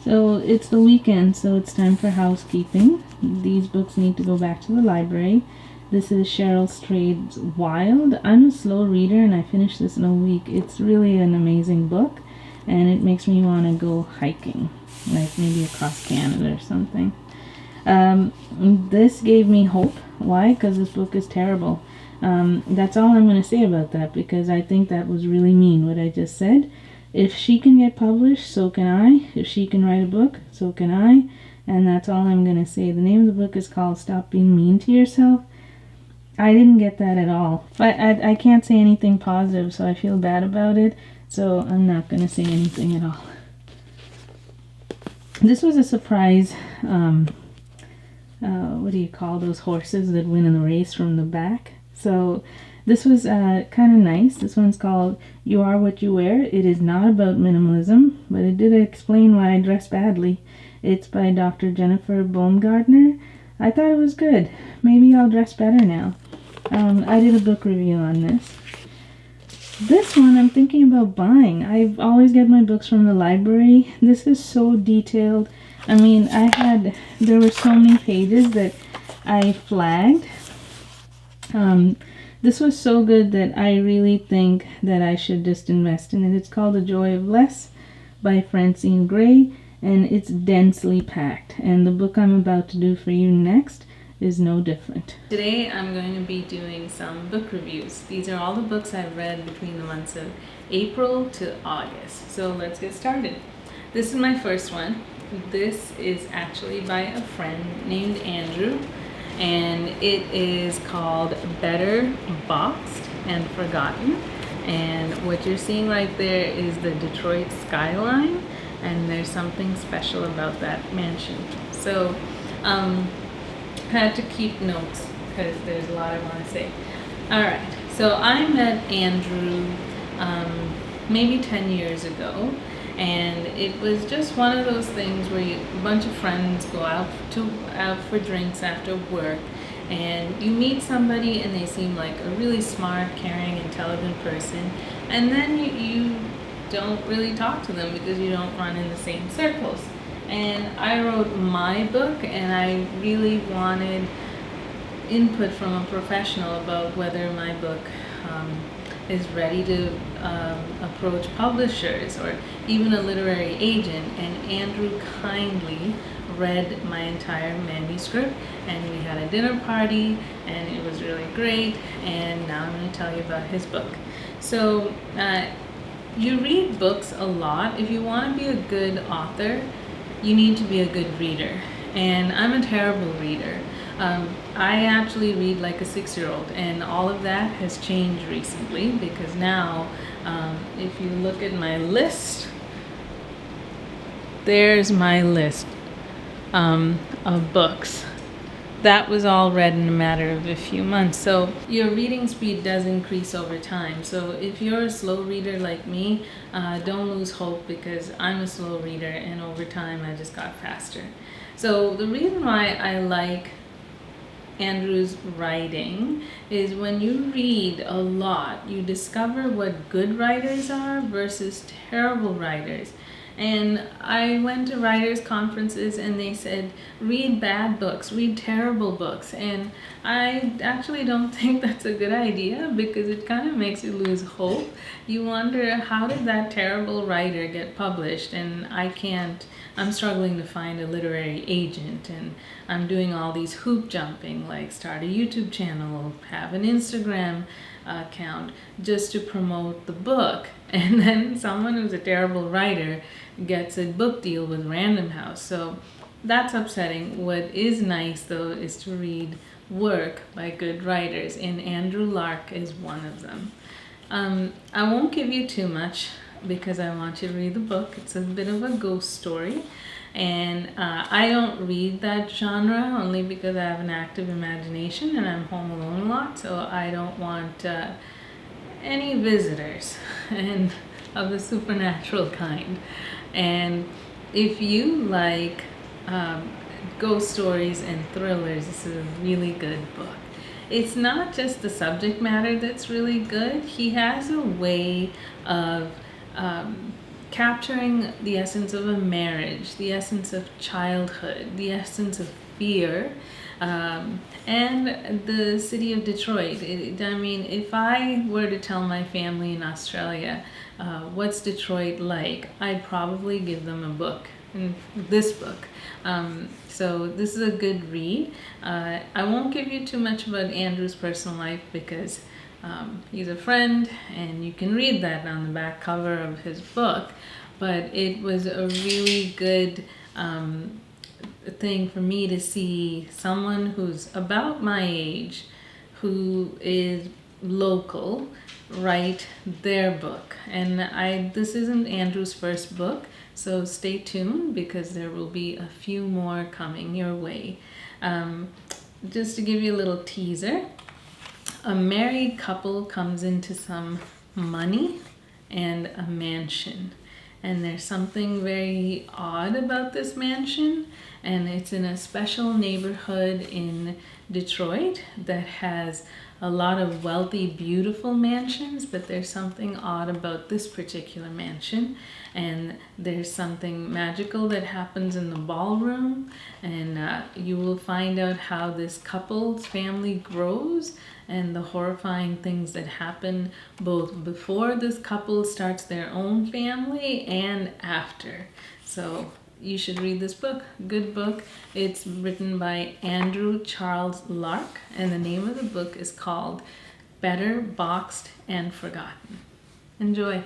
So it's the weekend, so it's time for housekeeping. These books need to go back to the library. This is Cheryl Strayed's Wild. I'm a slow reader and I finished this in a week. It's really an amazing book and it makes me want to go hiking, like maybe across Canada or something. This gave me hope. Why? Because this book is terrible. That's all I'm going to say about that, because I think that was really mean what I just said. If she can get published, so can I. If she can write a book, so can I. And that's all I'm going to say. The name of the book is called Stop Being Mean to Yourself. I didn't get that at all. But I can't say anything positive, so I feel bad about it. So I'm not going to say anything at all. This was a surprise. What do you call those horses that win in the race from the back? So this was kind of nice. This one's called You Are What You Wear. It is not about minimalism, but it did explain why I dress badly. It's by Dr. Jennifer Baumgartner. I thought it was good. Maybe I'll dress better now. I did a book review on this. This one I'm thinking about buying. I always get my books from the library. This is so detailed. I mean, there were so many pages that I flagged. This was so good that I really think that I should just invest in it. It's called The Joy of Less by Francine Gray, and it's densely packed. And the book I'm about to do for you next is no different. Today I'm going to be doing some book reviews. These are all the books I've read between the months of April to August. So let's get started. This is my first one. This is actually by a friend named Andrew, and it is called Better Boxed and Forgotten. And what you're seeing right there is the Detroit skyline, and there's something special about that mansion. So I had to keep notes because there's a lot I want to say. Alright, so I met Andrew maybe 10 years ago. And it was just one of those things where a bunch of friends go out for drinks after work, and you meet somebody and they seem like a really smart, caring, intelligent person, and then you don't really talk to them because you don't run in the same circles. And I wrote my book, and I really wanted input from a professional about whether my book is ready to approach publishers or even a literary agent. And Andrew kindly read my entire manuscript, and we had a dinner party, and it was really great. And now I'm going to tell you about his book. So you read books a lot. If you want to be a good author, you need to be a good reader. And I'm a terrible reader. I actually read like a 6-year-old, and all of that has changed recently because now, if you look at my list, there's my list of books. That was all read in a matter of a few months. So your reading speed does increase over time. So if you're a slow reader like me, don't lose hope, because I'm a slow reader, and over time I just got faster. So the reason why I like Andrew's writing is when you read a lot, you discover what good writers are versus terrible writers. And I went to writers' conferences and they said, read bad books, read terrible books. And I actually don't think that's a good idea, because it kind of makes you lose hope. You wonder, how did that terrible writer get published? And I'm struggling to find a literary agent, and I'm doing all these hoop jumping, like start a YouTube channel, have an Instagram account just to promote the book. And then someone who's a terrible writer gets a book deal with Random House. So that's upsetting. What is nice, though, is to read work by good writers, and Andrew Lark is one of them. I won't give you too much because I want you to read the book. It's a bit of a ghost story, and I don't read that genre only because I have an active imagination and I'm home alone a lot, so I don't want any visitors and of the supernatural kind. And if you like ghost stories and thrillers, this is a really good book. It's not just the subject matter that's really good. He has a way of capturing the essence of a marriage, the essence of childhood, the essence of fear, and the city of Detroit. I mean, if I were to tell my family in Australia what's Detroit like, I'd probably give them a book, this book. So this is a good read. I won't give you too much about Andrew's personal life because he's a friend and you can read that on the back cover of his book, but it was a really good thing for me to see someone who's about my age, who is local, write their book. And this isn't Andrew's first book, so stay tuned because there will be a few more coming your way. Just to give you a little teaser, a married couple comes into some money and a mansion. And there's something very odd about this mansion, and it's in a special neighborhood in Detroit that has a lot of wealthy, beautiful mansions, but there's something odd about this particular mansion, and there's something magical that happens in the ballroom, and you will find out how this couple's family grows and the horrifying things that happen both before this couple starts their own family and after. So you should read this book. Good book. It's written by Andrew Charles Lark, and the name of the book is called Better Boxed and Forgotten. Enjoy.